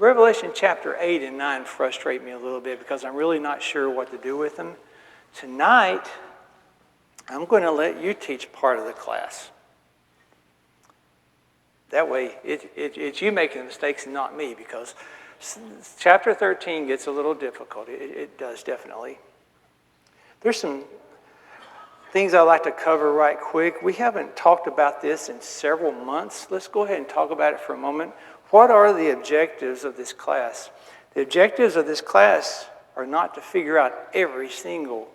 Revelation chapter 8 and 9 frustrate me a little bit because I'm really not sure what to do with them. Tonight, I'm going to let you teach part of the class. That way, it's you making the mistakes and not me, because chapter 13 gets a little difficult. It does, definitely. There's some things I'd like to cover right quick. We haven't talked about this in several months. Let's go ahead and talk about it for a moment. What are the objectives of this class? The objectives of this class are not to figure out every single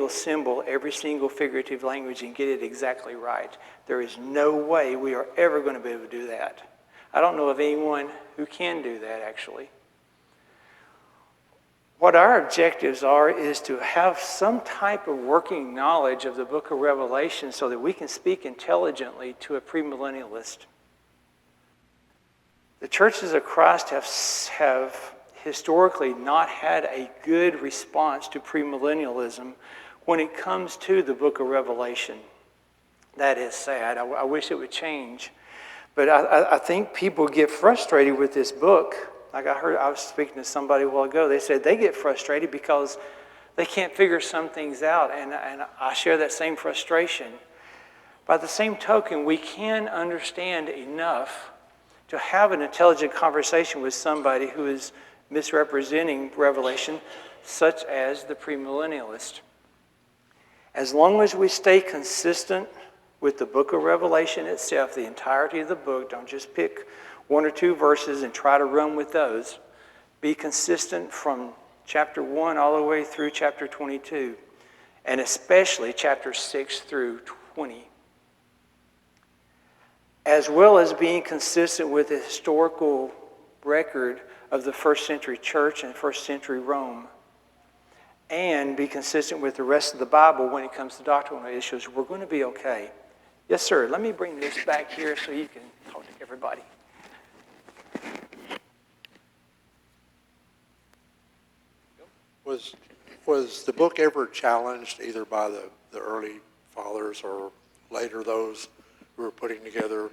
symbol, every single figurative language and get it exactly right. There is no way we are ever going to be able to do that. I don't know of anyone who can do that, actually. What our objectives are is to have some type of working knowledge of the book of Revelation so that we can speak intelligently to a premillennialist. The churches of Christ have historically not had a good response to premillennialism when it comes to the book of Revelation. That is sad. I wish it would change. But I think people get frustrated with this book. Like I was speaking to somebody a while ago. They said they get frustrated because they can't figure some things out. And I share that same frustration. By the same token, we can understand enough to have an intelligent conversation with somebody who is misrepresenting Revelation, such as the premillennialist. As long as we stay consistent with the book of Revelation itself, the entirety of the book, don't just pick one or two verses and try to run with those. Be consistent from chapter 1 all the way through chapter 22, and especially chapter 6 through 20. As well as being consistent with the historical record of the first century church and first century Rome. And be consistent with the rest of the Bible when it comes to doctrinal issues. We're going to be okay. Yes, sir. Let me bring this back here so you can talk to everybody. Was the book ever challenged either by the early fathers or later those who were putting together,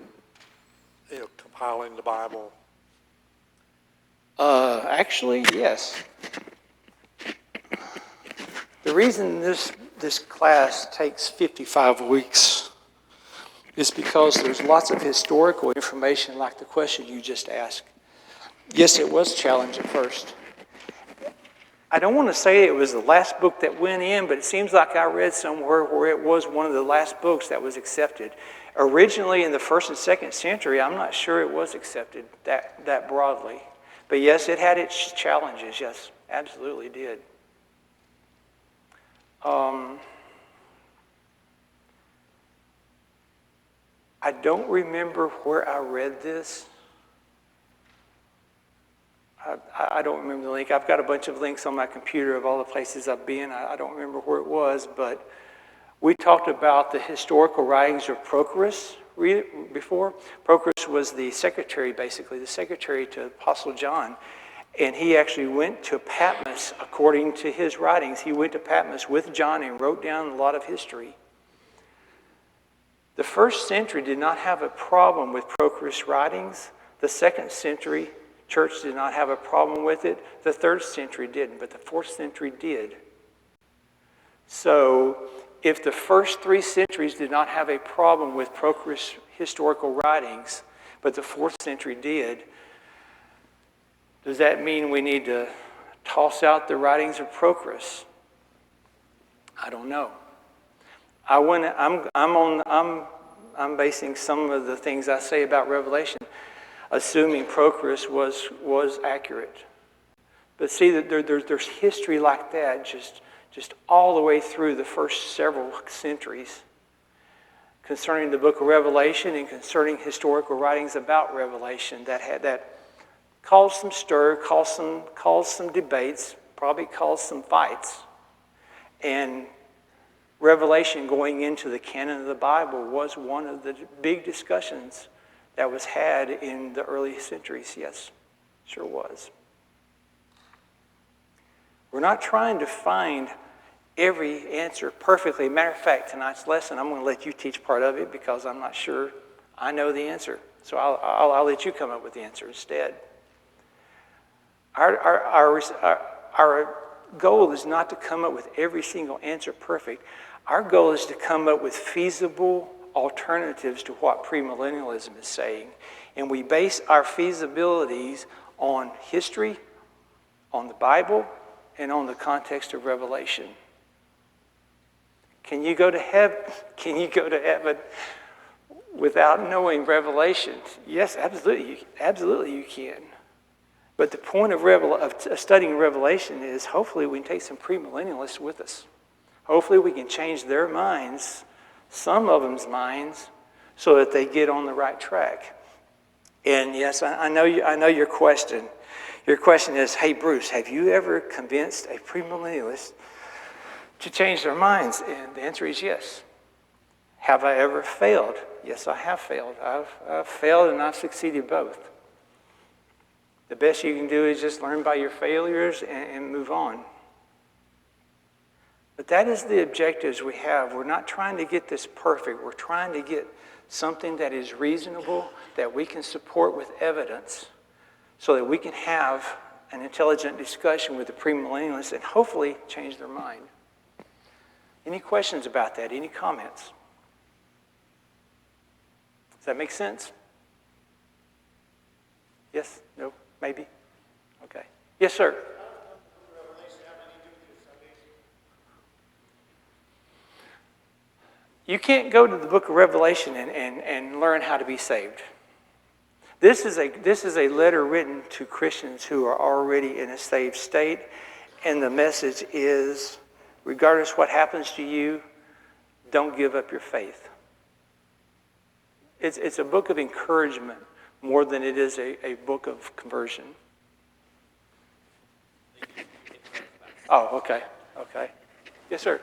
compiling the Bible? Actually, yes. The reason this class takes 55 weeks is because there's lots of historical information like the question you just asked. Yes, it was challenged at first. I don't want to say it was the last book that went in, but it seems like I read somewhere where it was one of the last books that was accepted. Originally in the 1st and 2nd century, I'm not sure it was accepted that broadly. But yes, it had its challenges. Yes, absolutely did. I don't remember where I read this. I don't remember the link. I've got a bunch of links on my computer of all the places I've been. I don't remember where it was, but we talked about the historical writings of Prochorus before. Prochorus was the secretary, basically, the secretary to Apostle John. And he actually went to Patmos, according to his writings. He went to Patmos with John and wrote down a lot of history. The 1st century did not have a problem with Prochorus' writings. The 2nd century church did not have a problem with it. The 3rd century didn't, but the 4th century did. So if the first 3 centuries did not have a problem with Prochorus' historical writings, but the 4th century did, does that mean we need to toss out the writings of Prochorus? I don't know. I'm basing some of the things I say about Revelation assuming Prochorus was accurate. But see, there's history like that just all the way through the first several centuries concerning the book of Revelation and concerning historical writings about Revelation that caused some stir, caused some debates, probably caused some fights. And Revelation going into the canon of the Bible was one of the big discussions that was had in the early centuries. Yes, sure was. We're not trying to find every answer perfectly. Matter of fact, tonight's lesson, I'm going to let you teach part of it because I'm not sure I know the answer. So I'll let you come up with the answer instead. Our goal is not to come up with every single answer perfect. Our goal is to come up with feasible alternatives to what premillennialism is saying. And we base our feasibilities on history, on the Bible, and on the context of Revelation. Can you go to heaven? Can you go to heaven without knowing Revelation? Yes, absolutely. Absolutely you can. But the point of studying Revelation is hopefully we can take some premillennialists with us. Hopefully we can change their minds, some of them's minds, so that they get on the right track. And yes, I know your question. Your question is, hey, Bruce, have you ever convinced a premillennialist to change their minds? And the answer is yes. Have I ever failed? Yes, I have failed. I've failed and I've succeeded both. The best you can do is just learn by your failures and move on. But that is the objectives we have. We're not trying to get this perfect. We're trying to get something that is reasonable, that we can support with evidence, so that we can have an intelligent discussion with the premillennialists and hopefully change their mind. Any questions about that? Any comments? Does that make sense? Yes? No? Maybe? Okay. Yes, sir. You can't go to the book of Revelation and learn how to be saved. This is a letter written to Christians who are already in a saved state, and the message is, regardless what happens to you, don't give up your faith. It's a book of encouragement more than it is a book of conversion. Oh, okay. Okay. Yes, sir.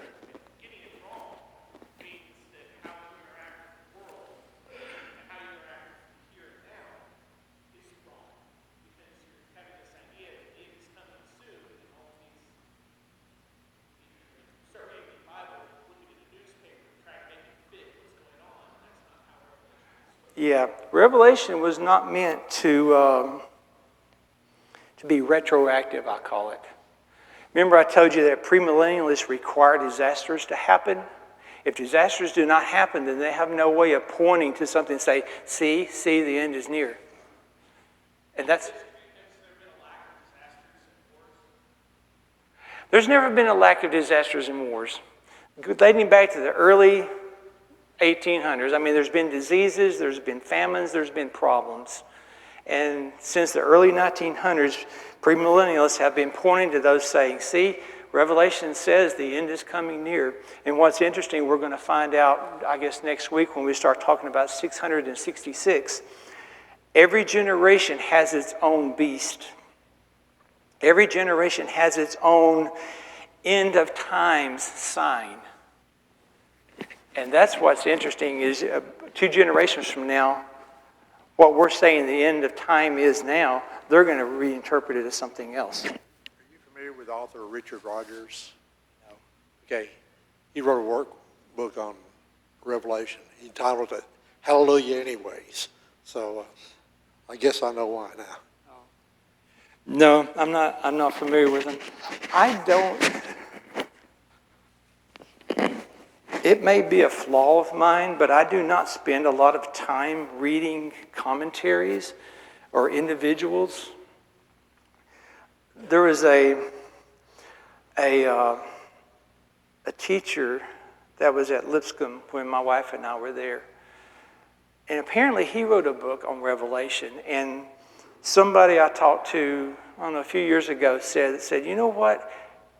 Yeah, Revelation was not meant to be retroactive, I call it. Remember I told you that premillennialists require disasters to happen? If disasters do not happen, then they have no way of pointing to something and say, see, the end is near. And that's... There's never been a lack of disasters and wars. Dating back to the early 1800s. I mean, there's been diseases, there's been famines, there's been problems. And since the early 1900s, premillennialists have been pointing to those saying, see, Revelation says the end is coming near. And what's interesting, we're going to find out, I guess, next week when we start talking about 666. Every generation has its own beast. Every generation has its own end of times sign. And that's what's interesting is 2 generations from now, what we're saying the end of time is now, they're going to reinterpret it as something else. Are you familiar with the author Richard Rogers? No. Okay. He wrote a workbook on Revelation. He titled it Hallelujah Anyways. So I guess I know why now. No, I'm not familiar with him. I don't... It may be a flaw of mine, but I do not spend a lot of time reading commentaries or individuals. There was a teacher that was at Lipscomb when my wife and I were there. And apparently he wrote a book on Revelation. And somebody I talked to, I don't know, a few years ago said, you know what?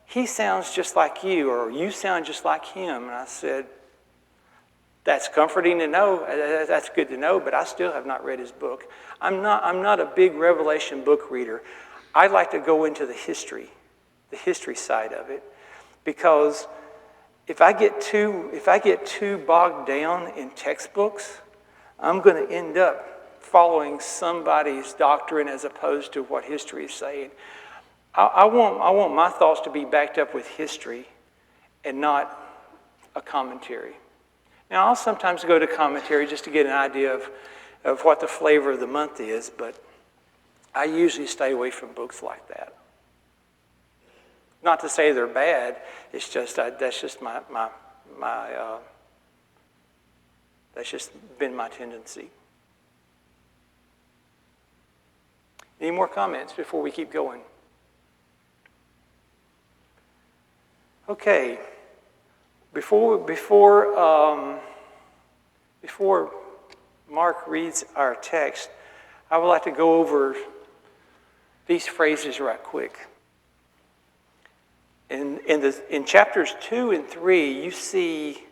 He sounds just like you, or you sound just like him. And I said, that's comforting to know. That's good to know, but I still have not read his book. I'm not a big Revelation book reader. I like to go into the history side of it, because if I get too bogged down in textbooks, I'm going to end up following somebody's doctrine as opposed to what history is saying. I want my thoughts to be backed up with history and not a commentary. Now, I'll sometimes go to commentary just to get an idea of what the flavor of the month is, but I usually stay away from books like that. Not to say they're bad. It's just that's just that's just been my tendency. Any more comments before we keep going? Okay. Before Mark reads our text, I would like to go over these phrases right quick. In chapters 2 and 3, you see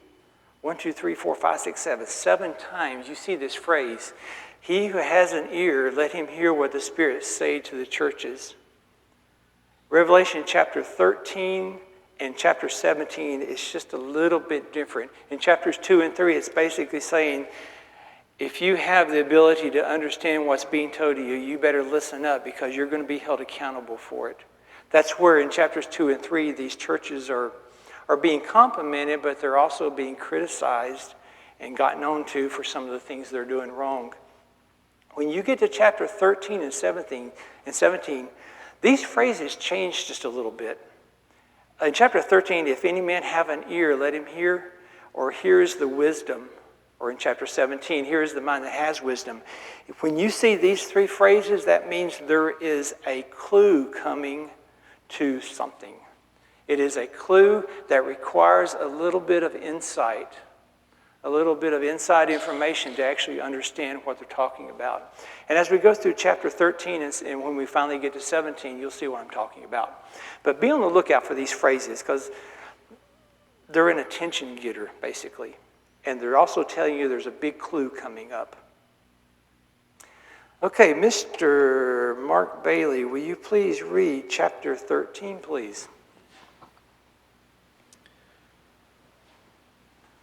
1, 2, 3, 4, 5, 6, 7 times you see this phrase. He who has an ear, let him hear what the Spirit say to the churches. Revelation chapter 13 and chapter 17 is just a little bit different. In chapters 2 and 3, it's basically saying, if you have the ability to understand what's being told to you, you better listen up because you're going to be held accountable for it. That's where in chapters 2 and 3, these churches are being complimented, but they're also being criticized and gotten on to for some of the things they're doing wrong. When you get to chapter 13 and 17, these phrases change just a little bit. In chapter 13, if any man have an ear, let him hear, or here's the wisdom. Or in chapter 17, here is the mind that has wisdom. When you see these three phrases, that means there is a clue coming to something. It is a clue that requires a little bit of insight, a little bit of inside information to actually understand what they're talking about. And as we go through chapter 13 and when we finally get to 17, you'll see what I'm talking about. But be on the lookout for these phrases because they're an attention getter, basically. And they're also telling you there's a big clue coming up. Okay, Mr. Mark Bailey, will you please read chapter 13, please?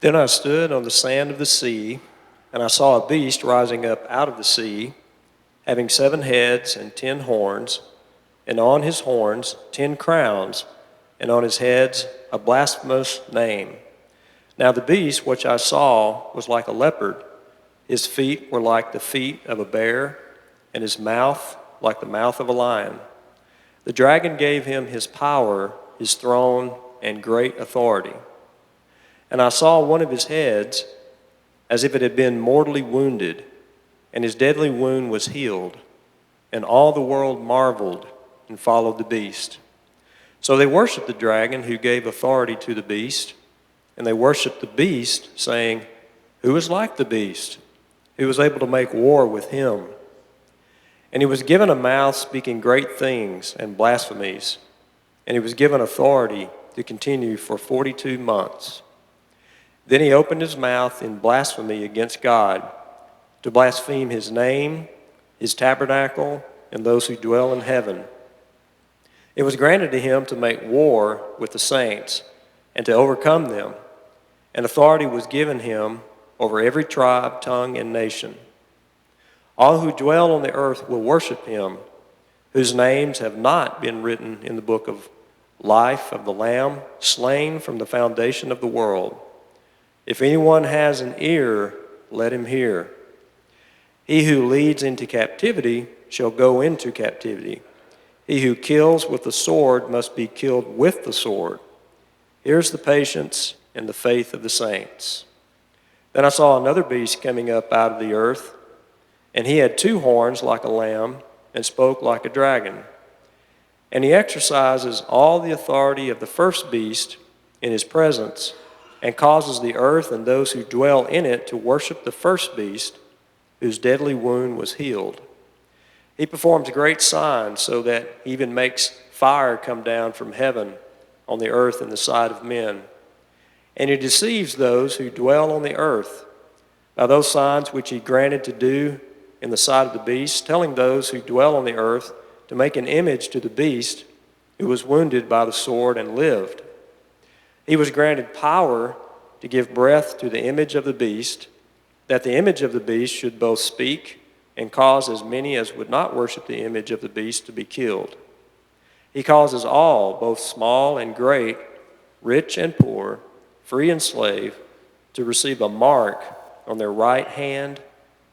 Then I stood on the sand of the sea, and I saw a beast rising up out of the sea, having 7 heads and 10 horns, and on his horns 10 crowns, and on his heads a blasphemous name. Now the beast which I saw was like a leopard. His feet were like the feet of a bear, and his mouth like the mouth of a lion. The dragon gave him his power, his throne, and great authority. And I saw one of his heads as if it had been mortally wounded, and his deadly wound was healed. And all the world marveled and followed the beast. So they worshiped the dragon who gave authority to the beast, and they worshiped the beast, saying, "Who is like the beast? Who was able to make war with him?" And he was given a mouth speaking great things and blasphemies, and he was given authority to continue for 42 months. Then he opened his mouth in blasphemy against God, to blaspheme his name, his tabernacle, and those who dwell in heaven. It was granted to him to make war with the saints and to overcome them, and authority was given him over every tribe, tongue, and nation. All who dwell on the earth will worship him, whose names have not been written in the book of life of the Lamb, slain from the foundation of the world. If anyone has an ear, let him hear. He who leads into captivity shall go into captivity. He who kills with the sword must be killed with the sword. Here's the patience and the faith of the saints. Then I saw another beast coming up out of the earth, and he had 2 horns like a lamb and spoke like a dragon. And he exercises all the authority of the first beast in his presence, and causes the earth and those who dwell in it to worship the first beast, whose deadly wound was healed. He performs great signs, so that he even makes fire come down from heaven on the earth in the sight of men. And he deceives those who dwell on the earth by those signs which he granted to do in the sight of the beast, telling those who dwell on the earth to make an image to the beast who was wounded by the sword and lived. He was granted power to give breath to the image of the beast, that the image of the beast should both speak and cause as many as would not worship the image of the beast to be killed. He causes all, both small and great, rich and poor, free and slave, to receive a mark on their right hand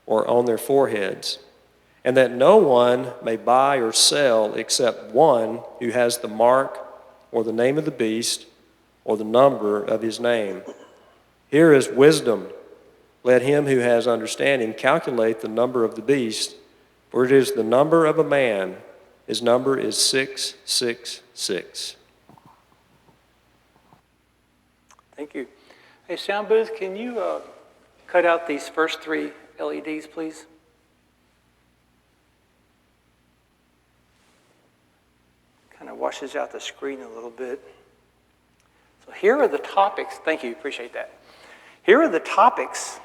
or on their foreheads. and that no one may buy or sell except one who has the mark or the name of the beast or the number of his name. Here is wisdom. Let him who has understanding calculate the number of the beast, for it is the number of a man. His number is 666. Thank you. Hey, sound booth, can you cut out these first 3 LEDs, please? Kind of washes out the screen a little bit. So here are the topics. Thank you, appreciate that. Here are the topics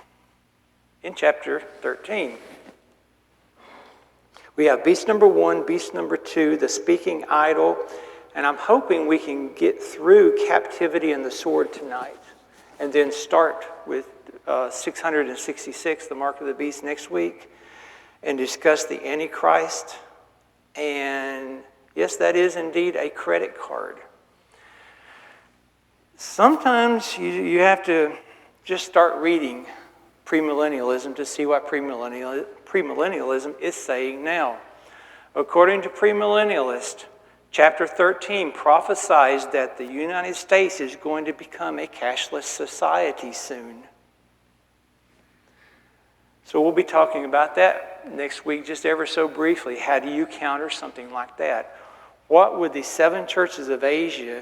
in chapter 13. We have beast number 1, beast number 2, the speaking idol, and I'm hoping we can get through captivity and the sword tonight, and then start with 666, the mark of the beast, next week, and discuss the Antichrist. And yes, that is indeed a credit card. Sometimes you have to just start reading premillennialism to see what premillennialism is saying now. According to premillennialists, chapter 13 prophesies that the United States is going to become a cashless society soon. So we'll be talking about that next week just ever so briefly. How do you counter something like that? What would the 7 churches of Asia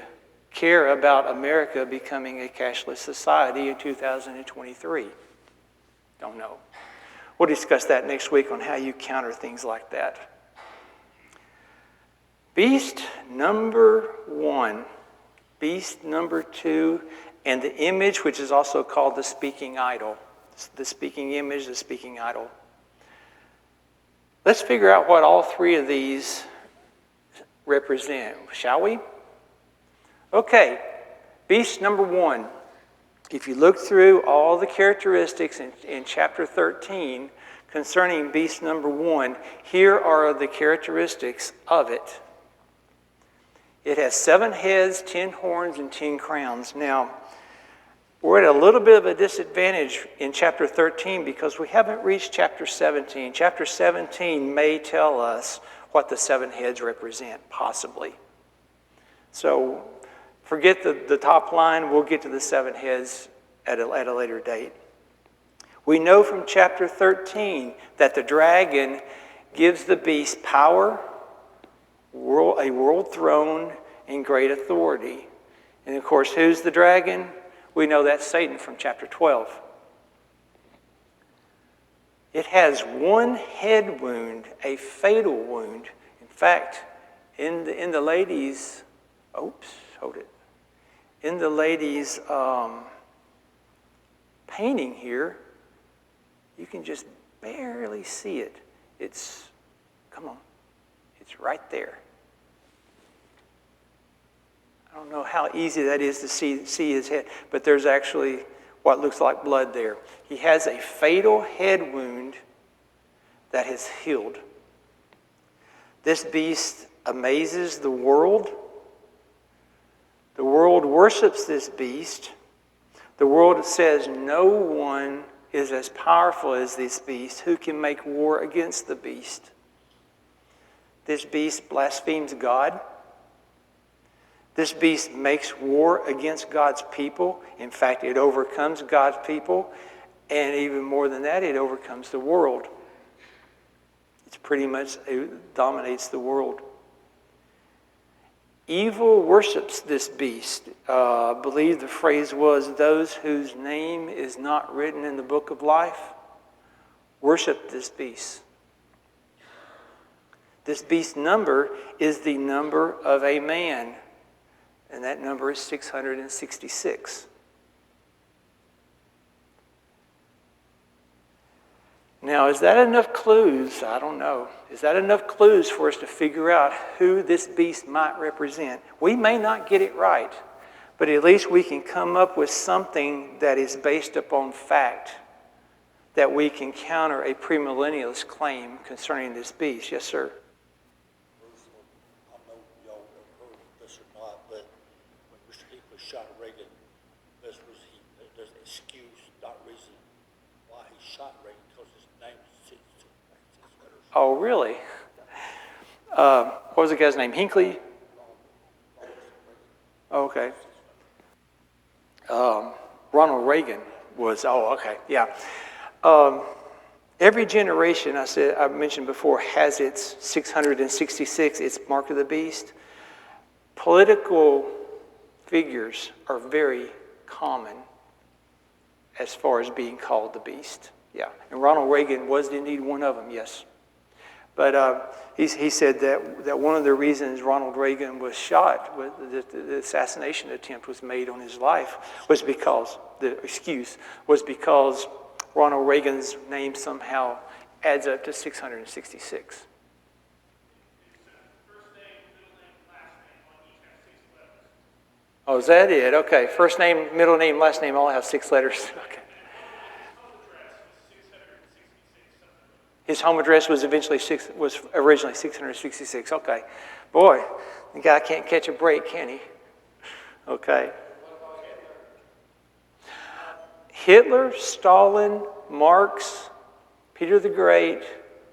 care about America becoming a cashless society in 2023? Don't know. We'll discuss that next week on how you counter things like that. Beast number 1, beast number 2, and the image, which is also called the speaking idol. The speaking image, the speaking idol. Let's figure out what all 3 of these represent, shall we? Okay, beast number 1. If you look through all the characteristics in chapter 13 concerning beast number 1, here are the characteristics of it. It has 7 heads, 10 horns, and 10 crowns. Now, we're at a little bit of a disadvantage in chapter 13 because we haven't reached chapter 17. Chapter 17 may tell us what the 7 heads represent, possibly. So forget the top line. We'll get to the 7 heads at a later date. We know from chapter 13 that the dragon gives the beast power, a world throne, and great authority. And of course, who's the dragon? We know that's Satan from chapter 12. It has 1 head wound, a fatal wound. In fact, in the ladies' in the ladies' painting here, you can just barely see it. It's right there. I don't know how easy that is to see his head, but there's actually what looks like blood there. He has a fatal head wound that has healed. This beast amazes the world. The world worships this beast. The world says no one is as powerful as this beast. Who can make war against the beast? This beast blasphemes God. This beast makes war against God's people. In fact, it overcomes God's people. And even more than that, it overcomes the world. It dominates the world. Evil worships this beast. I believe the phrase was, those whose name is not written in the book of life worship this beast. This beast's number is the number of a man, and that number is 666. Now, is that enough clues? I don't know. Is that enough clues for us to figure out who this beast might represent? We may not get it right, but at least we can come up with something that is based upon fact, that we can counter a premillennialist claim concerning this beast. Yes, sir? I know y'all have heard this or not, but when Mr. Heath shot Reagan, there's an excuse, not reason why he shot Reagan, because his name is 666 letters. Oh, really? What was the guy's name? Hinckley? Okay. Ronald Reagan was, okay, yeah. Every generation, I mentioned before, has its 666, its mark of the beast. Political figures are very common as far as being called the beast. Yeah, and Ronald Reagan was indeed one of them, yes. But he said that one of the reasons Ronald Reagan was shot, the assassination attempt was made on his life, was because Ronald Reagan's name somehow adds up to 666. Oh, is that it? Okay. First name, middle name, last name all have 6 letters. Okay. His home address was originally 666. Okay. Boy, the guy can't catch a break, can he? Okay. Hitler, Stalin, Marx, Peter the Great,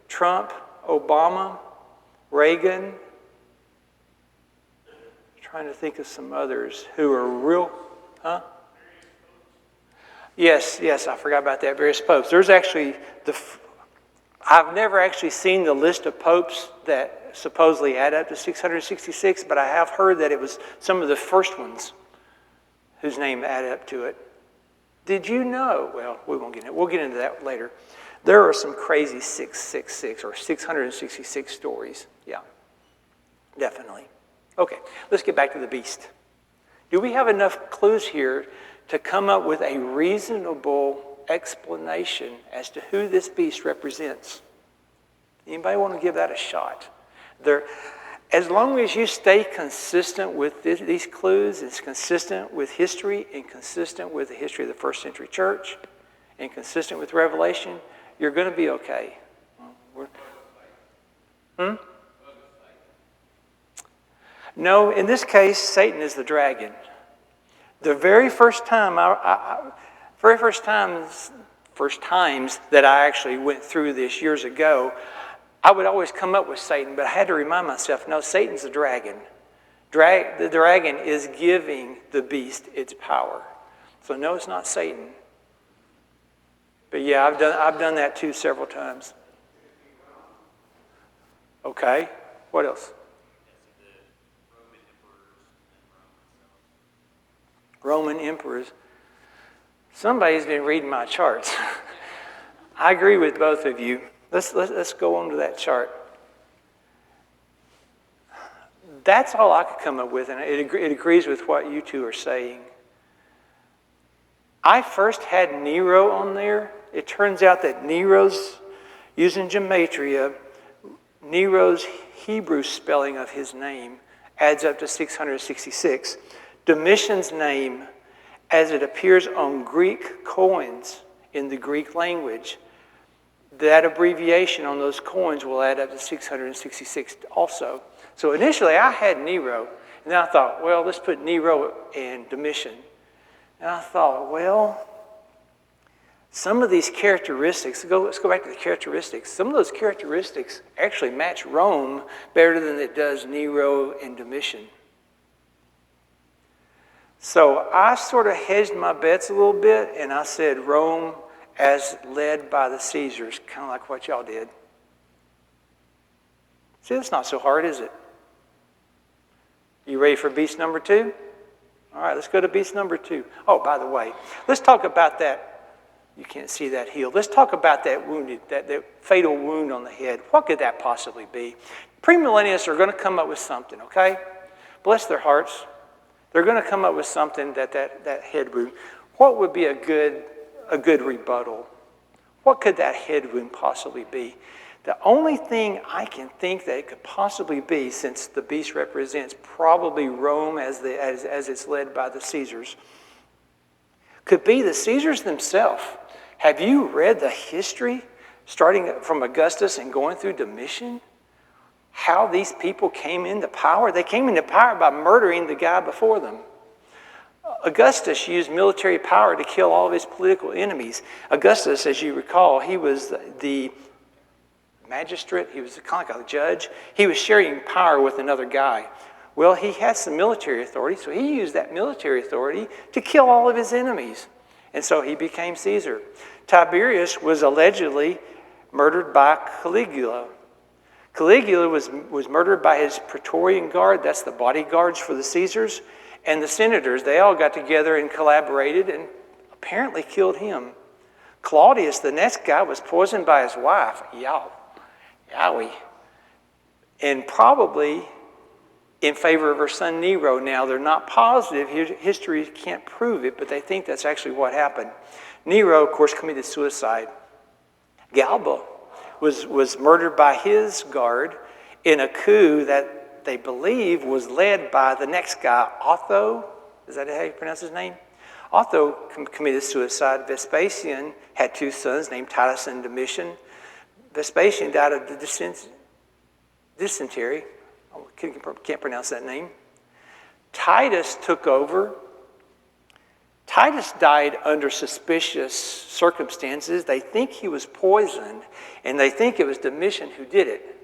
Trump, Obama, Reagan. Trying to think of some others who are real, huh? Yes, I forgot about that. Various popes. There's actually I've never actually seen the list of popes that supposedly add up to 666, but I have heard that it was some of the first ones whose name added up to it. Did you know? Well, we won't get into it. We'll get into that later. There are some crazy 666 or 666 stories. Yeah, definitely. Okay, let's get back to the beast. Do we have enough clues here to come up with a reasonable explanation as to who this beast represents? Anybody want to give that a shot? As long as you stay consistent with these clues, it's consistent with history and consistent with the history of the first century church and consistent with Revelation, you're going to be okay. No, in this case, Satan is the dragon. The very first times that I actually went through this years ago, I would always come up with Satan, but I had to remind myself, no, Satan's the dragon. The dragon is giving the beast its power. So no, it's not Satan. But yeah, I've done that too several times. Okay, what else? Roman emperors. Somebody's been reading my charts. I agree with both of you. Let's go on to that chart. That's all I could come up with, and it agrees with what you two are saying. I first had Nero on there. It turns out that Nero's, using gematria, Nero's Hebrew spelling of his name adds up to 666. Domitian's name, as it appears on Greek coins in the Greek language, that abbreviation on those coins will add up to 666 also. So initially I had Nero, and then I thought, well, let's put Nero and Domitian. And I thought, well, some of these characteristics, let's go back to the characteristics. Some of those characteristics actually match Rome better than it does Nero and Domitian. So I sort of hedged my bets a little bit, and I said Rome as led by the Caesars, kind of like what y'all did. See, that's not so hard, is it? You ready for beast number 2? All right, let's go to beast number 2. Oh, by the way, let's talk about that. You can't see that heel. Let's talk about that that fatal wound on the head. What could that possibly be? Premillennialists are going to come up with something, okay? Bless their hearts. They're going to come up with something that head wound. What would be a good rebuttal? What could that head wound possibly be? The only thing I can think that it could possibly be, since the beast represents probably Rome as it's led by the Caesars, could be the Caesars themselves. Have you read the history, starting from Augustus and going through Domitian? How these people came into power? They came into power by murdering the guy before them. Augustus used military power to kill all of his political enemies. Augustus, as you recall, he was the magistrate. He was kind of like a judge. He was sharing power with another guy. Well, he had some military authority, so he used that military authority to kill all of his enemies. And so he became Caesar. Tiberius was allegedly murdered by Caligula. Caligula was murdered by his Praetorian Guard. That's the bodyguards for the Caesars. And the senators, they all got together and collaborated and apparently killed him. Claudius, the next guy, was poisoned by his wife. Yowie. And probably in favor of her son Nero. Now, they're not positive. History can't prove it, but they think that's actually what happened. Nero, of course, committed suicide. Galba was murdered by his guard in a coup that they believe was led by the next guy, Otho. Is that how you pronounce his name? Otho committed suicide. Vespasian had two sons named Titus and Domitian. Vespasian died of dysentery. I can't pronounce that name. Titus took over. Titus died under suspicious circumstances. They think he was poisoned, and they think it was Domitian who did it.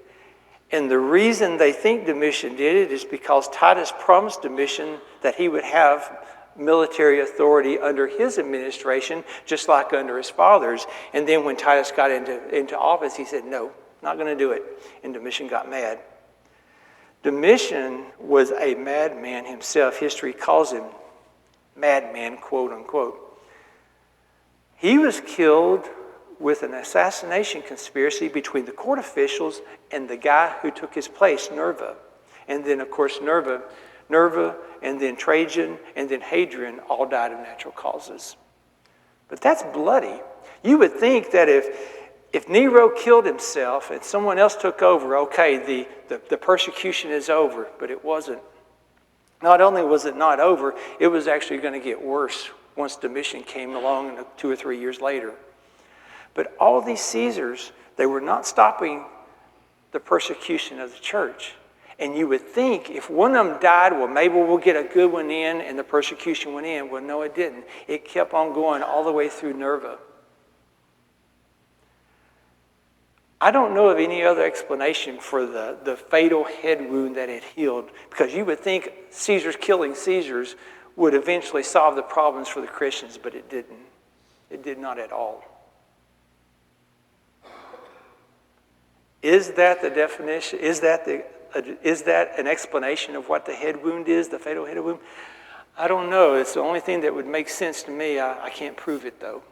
And the reason they think Domitian did it is because Titus promised Domitian that he would have military authority under his administration, just like under his father's. And then when Titus got into office, he said, no, not going to do it. And Domitian got mad. Domitian was a madman himself. History calls him madman, quote unquote. He was killed with an assassination conspiracy between the court officials and the guy who took his place, Nerva. And then, of course, Nerva, and then Trajan, and then Hadrian all died of natural causes. But that's bloody. You would think that if Nero killed himself and someone else took over, okay, the persecution is over, but it wasn't. Not only was it not over, it was actually going to get worse once Domitian came along 2 or 3 years later. But all these Caesars, they were not stopping the persecution of the church. And you would think if one of them died, well, maybe we'll get a good one in and the persecution went in. Well, no, it didn't. It kept on going all the way through Nerva. I don't know of any other explanation for the fatal head wound that it healed, because you would think Caesar's killing Caesars would eventually solve the problems for the Christians, but it didn't. It did not at all. Is that the definition? Is that an explanation of what the head wound is, the fatal head wound? I don't know. It's the only thing that would make sense to me. I can't prove it, though.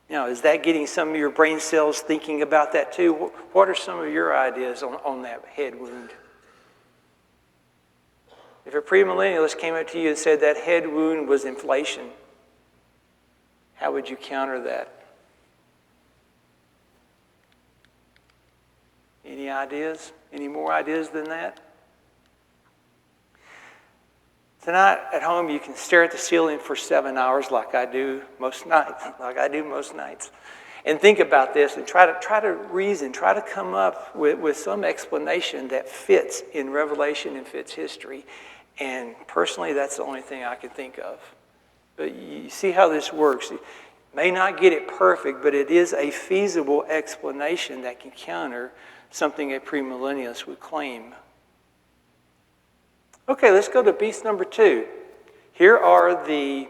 Now, is that getting some of your brain cells thinking about that too? What are some of your ideas on that head wound? If a premillennialist came up to you and said that head wound was inflation, how would you counter that? Any ideas? Any more ideas than that? Tonight at home, you can stare at the ceiling for 7 hours like I do most nights. And think about this and try to reason, try to come up with some explanation that fits in Revelation and fits history. And personally, that's the only thing I can think of. But you see how this works. You may not get it perfect, but it is a feasible explanation that can counter something a premillennialist would claim. Okay, let's go to beast number 2. Here are the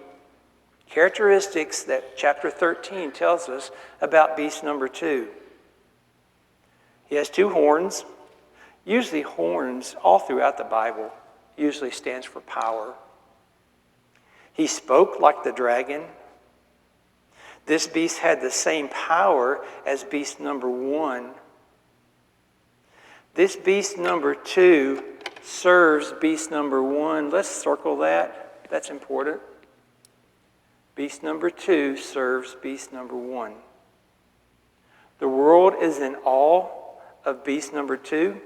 characteristics that chapter 13 tells us about beast number 2. He has 2 horns. Usually horns, all throughout the Bible, usually stands for power. He spoke like the dragon. This beast had the same power as beast number 1. This beast number 2 serves beast number 1. Let's circle that. That's important. Beast number 2 serves beast number 1. The world is in awe of beast number 2.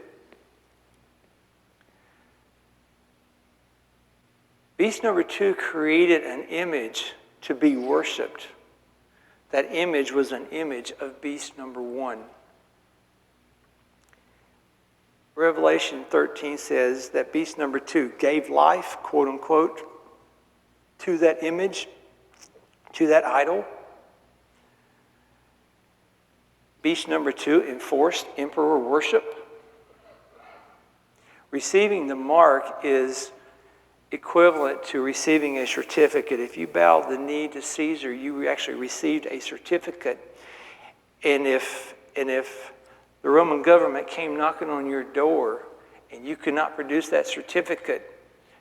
Beast number 2 created an image to be worshipped. That image was an image of beast number 1. Revelation 13 says that beast number 2 gave life, quote unquote, to that image, to that idol. Beast number 2, enforced emperor worship. Receiving the mark is equivalent to receiving a certificate. If you bowed the knee to Caesar, you actually received a certificate. And if the Roman government came knocking on your door and you could not produce that certificate,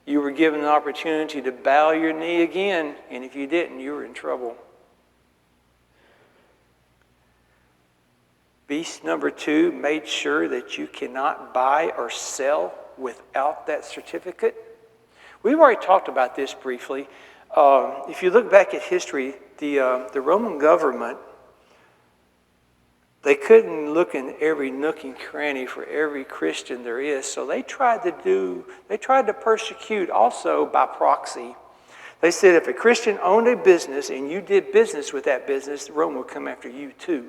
you were given the opportunity to bow your knee again, and if you didn't, you were in trouble. Beast number 2 made sure that you cannot buy or sell without that certificate. We've already talked about this briefly. If you look back at history, the Roman government, they couldn't look in every nook and cranny for every Christian there is, so they tried to persecute also by proxy. They said if a Christian owned a business and you did business with that business, Rome would come after you too.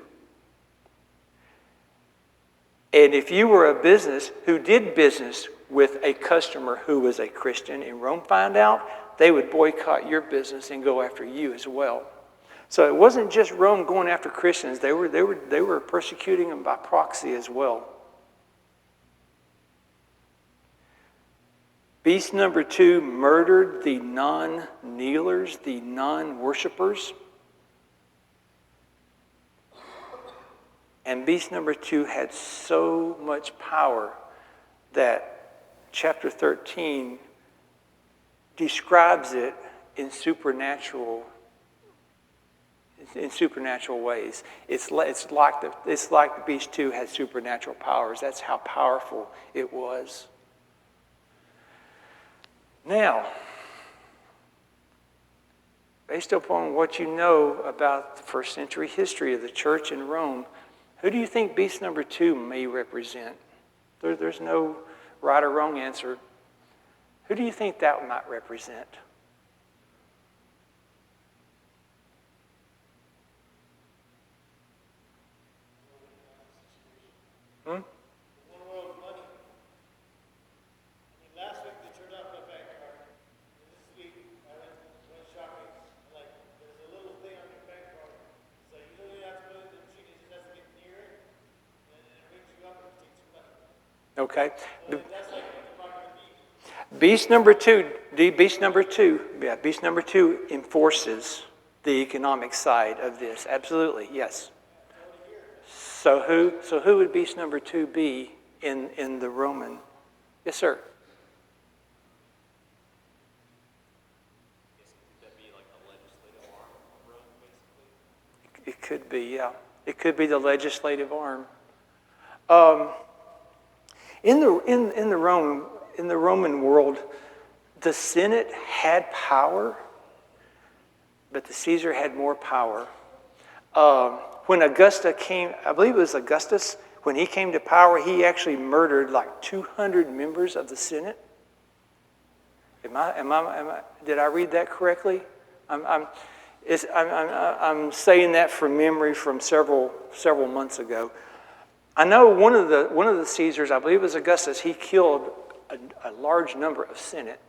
And if you were a business who did business with a customer who was a Christian and Rome found out, they would boycott your business and go after you as well. So it wasn't just Rome going after Christians, they were persecuting them by proxy as well. Beast number 2 murdered the non-kneelers, the non-worshipers. And beast number 2 had so much power that chapter 13 describes it in supernatural ways. It's like the beast 2 had supernatural powers. That's how powerful it was. Now, based upon what you know about the first century history of the church in Rome, who do you think beast number 2 may represent? There's no right or wrong answer. Who do you think that might represent? Hmm? One world of money. Last week they turned off my bank card. This week I went shopping. Like, there's a little thing on your bank card. So you don't even have to put it in the machine. It just has to get near it. And it rings you up and it takes your money. Okay. So that's like the mark of the beast. Beast number 2 enforces the economic side of this. Absolutely, yes. So who would beast number 2 be in the Roman? Yes, sir. Would that be like the legislative arm of Rome, basically? It could be, yeah. It could be the legislative arm. In the Roman world, the Senate had power, but the Caesar had more power. When Augusta came, I believe it was Augustus, when he came to power, he actually murdered like 200 members of the Senate. Did I read that correctly? I'm saying that from memory from several months ago. I know one of the Caesars, I believe it was Augustus, he killed a large number of Senate.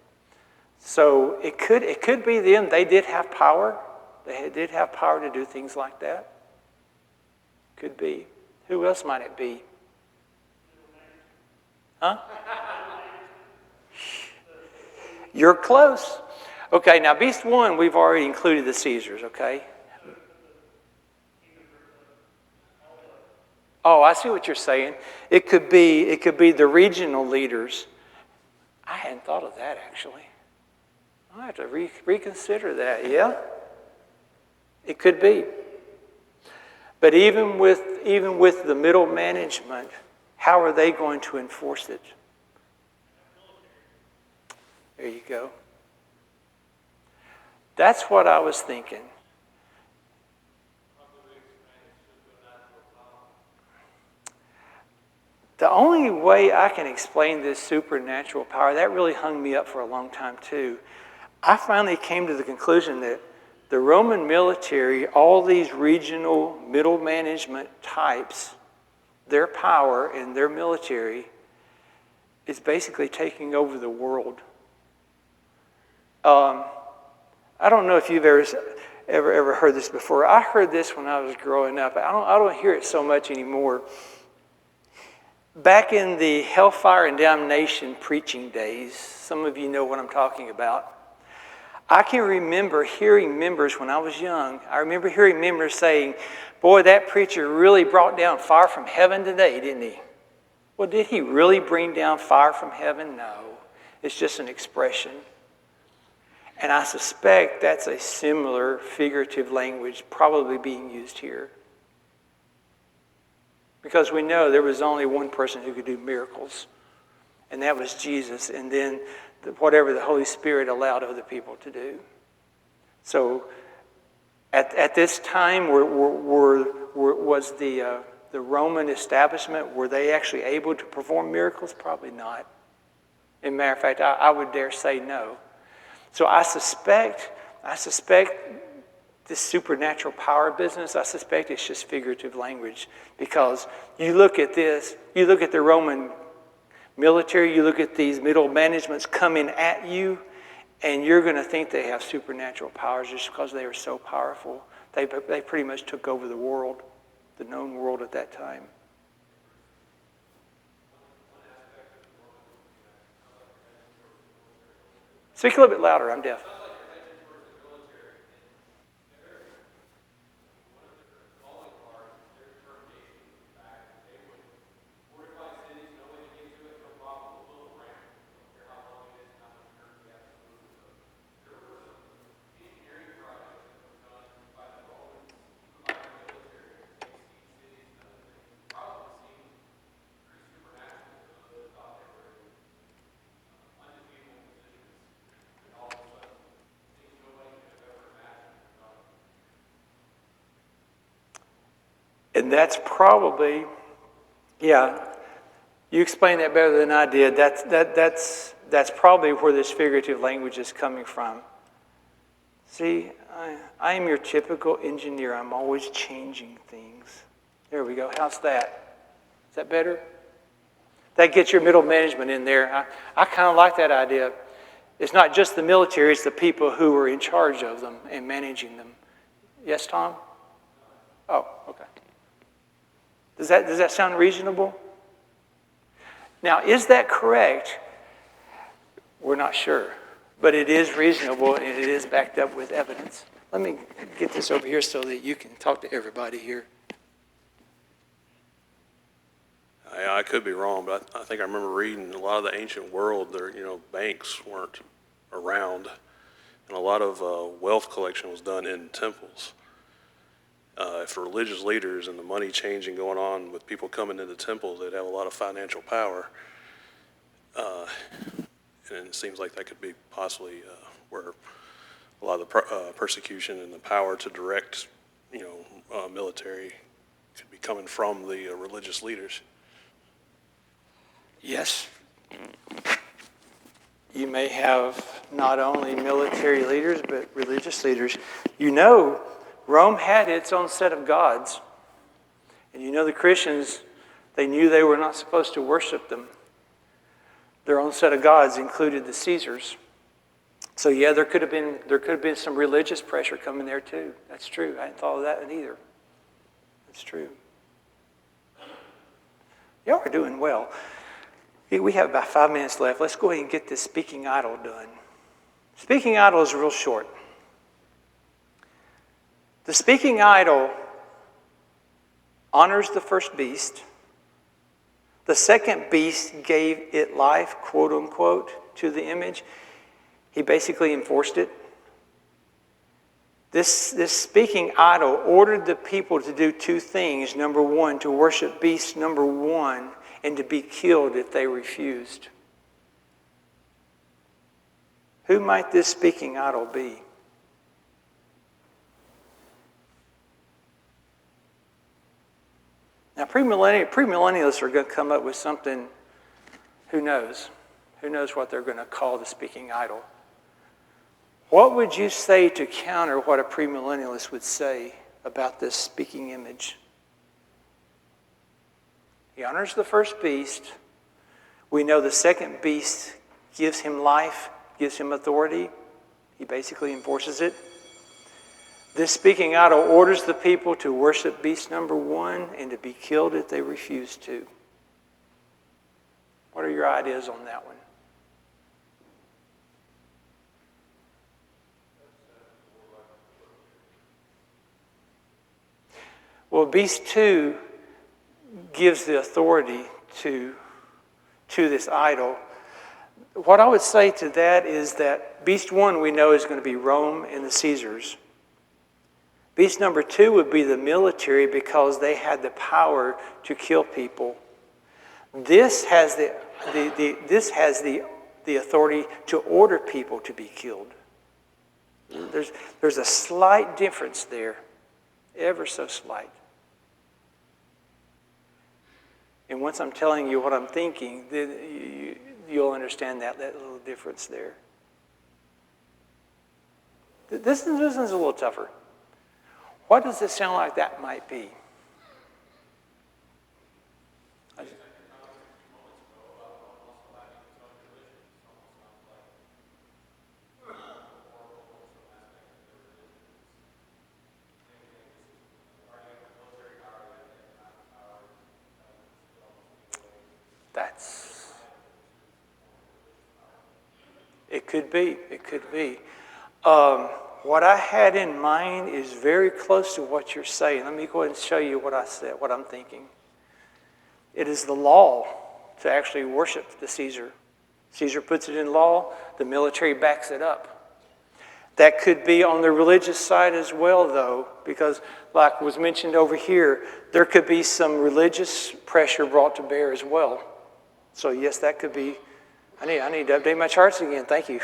So it could be them. They did have power. They did have power to do things like that. Could be. Who else might it be? Huh? You're close. Okay, now beast 1, we've already included the Caesars, okay? Oh, I see what you're saying. It could be the regional leaders. I hadn't thought of that, actually. I'll have to reconsider that, yeah? It could be. But even with the middle management, how are they going to enforce it? There you go. That's what I was thinking. The only way I can explain this supernatural power, that really hung me up for a long time too. I finally came to the conclusion that the Roman military, all these regional middle management types, their power and their military is basically taking over the world. I don't know if you've ever, ever heard this before. I heard this when I was growing up. I don't hear it so much anymore. Back in the hellfire and damnation preaching days, some of you know what I'm talking about. I can remember hearing members when I was young. I remember hearing members saying, "Boy, that preacher really brought down fire from heaven today, didn't he?" Well, did he really bring down fire from heaven? No. It's just an expression. And I suspect that's a similar figurative language probably being used here. Because we know there was only one person who could do miracles, and that was Jesus, and then whatever the Holy Spirit allowed other people to do. So at this time, was the Roman establishment, were they actually able to perform miracles? Probably not. As a matter of fact, I would dare say no. So I suspect this supernatural power business, I suspect it's just figurative language. Because you look at this, you look at the Roman military, you look at these middle managements coming at you, and you're going to think they have supernatural powers just because they are so powerful. They pretty much took over the world, the known world at that time. Speak a little bit louder, I'm deaf. And that's probably, yeah, you explained that better than I did. That's probably where this figurative language is coming from. See, I am your typical engineer. I'm always changing things. There we go. How's that? Is that better? That gets your middle management in there. I kind of like that idea. It's not just the military, it's the people who are in charge of them and managing them. Yes, Tom? Oh, okay. Does that sound reasonable? Now, is that correct? We're not sure. But it is reasonable, and it is backed up with evidence. Let me get this over here so that you can talk to everybody here. I could be wrong, but I think I remember reading a lot of the ancient world, banks weren't around, and a lot of wealth collection was done in temples. For religious leaders and the money changing going on with people coming into temples, they'd have a lot of financial power. And it seems like that could be possibly where a lot of the persecution and the power to direct, military could be coming from the religious leaders. Yes. You may have not only military leaders, but religious leaders. Rome had its own set of gods. And the Christians, they knew they were not supposed to worship them. Their own set of gods included the Caesars. So yeah, there could have been some religious pressure coming there too. That's true. I hadn't thought of that either. That's true. Y'all are doing well. We have about 5 minutes left. Let's go ahead and get this speaking idol done. Speaking idol is real short. The speaking idol honors the first beast. The second beast gave it life, quote unquote, to the image. He basically enforced it. This speaking idol ordered the people to do two things. Number one, to worship beast number one, and to be killed if they refused. Who might this speaking idol be? Now, premillennialists are going to come up with something, who knows? Who knows what they're going to call the speaking idol? What would you say to counter what a premillennialist would say about this speaking image? He honors the first beast. We know the second beast gives him life, gives him authority. He basically enforces it. This speaking idol orders the people to worship beast number 1 and to be killed if they refuse to. What are your ideas on that one? Well, beast 2 gives the authority to this idol. What I would say to that is that beast 1 we know is going to be Rome and the Caesars. Beast number 2 would be the military because they had the power to kill people. This has the authority to order people to be killed. There's a slight difference there, ever so slight. And once I'm telling you what I'm thinking, then you'll understand that little difference there. This is a little tougher. What does it sound like that might be? It could be. It could be. What I had in mind is very close to what you're saying. Let me go ahead and show you what I said, what I'm thinking. It is the law to actually worship the Caesar. Caesar puts it in law. The military backs it up. That could be on the religious side as well, though, because like was mentioned over here, there could be some religious pressure brought to bear as well. So yes, that could be. I need to update my charts again. Thank you.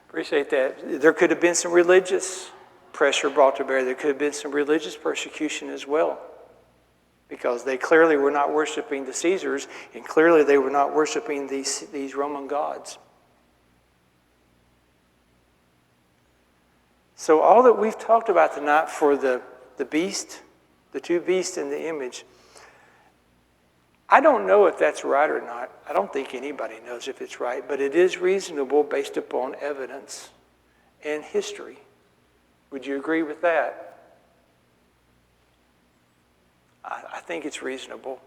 Appreciate that. There could have been some religious pressure brought to bear. There could have been some religious persecution as well, because they clearly were not worshiping the Caesars, and clearly they were not worshiping these Roman gods. So all that we've talked about tonight for the beast, the 2 beasts and the image, I don't know if that's right or not. I don't think anybody knows if it's right, but it is reasonable based upon evidence and history. Would you agree with that? I think it's reasonable.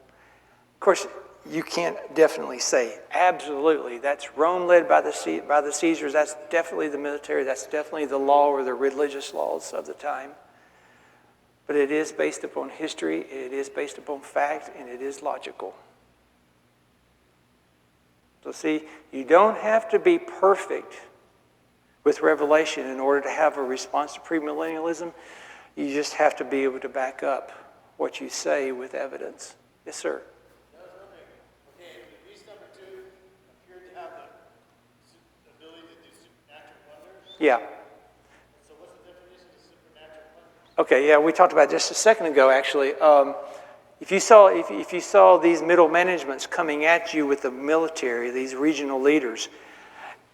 Of course, you can't definitely say, absolutely, that's Rome led by the Caesars, that's definitely the military, that's definitely the law or the religious laws of the time. But it is based upon history, it is based upon fact, and it is logical. So see, you don't have to be perfect with Revelation in order to have a response to premillennialism. You just have to be able to back up what you say with evidence. Yes, sir? I was wondering, okay, the beast number 2 appeared to have the ability to do supernatural wonders. Yeah. So what's the definition of supernatural wonders? Okay, yeah, we talked about it just a second ago, actually. If you saw these middle managements coming at you with the military, these regional leaders,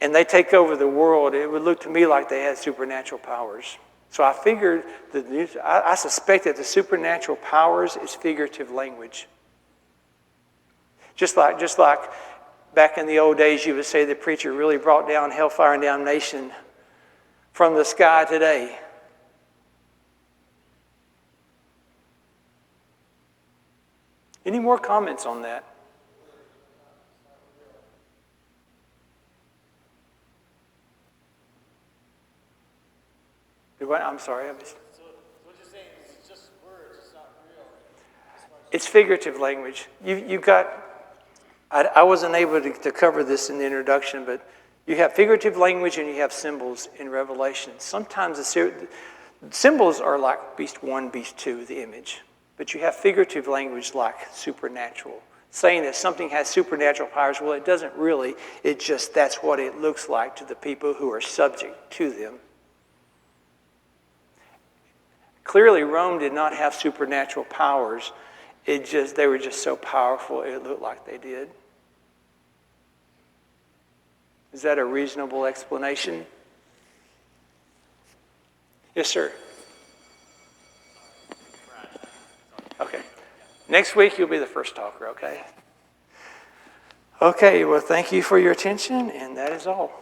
and they take over the world, it would look to me like they had supernatural powers. So I figured I suspect that the supernatural powers is figurative language. Just like back in the old days, you would say the preacher really brought down hellfire and damnation from the sky today. Any more comments on that? I'm sorry. So what you're saying is it's just words, it's not real. It's figurative language. You've got, I wasn't able to cover this in the introduction, but you have figurative language and you have symbols in Revelation. Sometimes the symbols are like beast 1, beast 2, the image. But you have figurative language like supernatural. Saying that something has supernatural powers, well, it doesn't really. It just, that's what it looks like to the people who are subject to them. Clearly, Rome did not have supernatural powers. They were just so powerful, it looked like they did. Is that a reasonable explanation? Yes, sir. Okay. Next week, you'll be the first talker, okay? Okay, well, thank you for your attention, and that is all.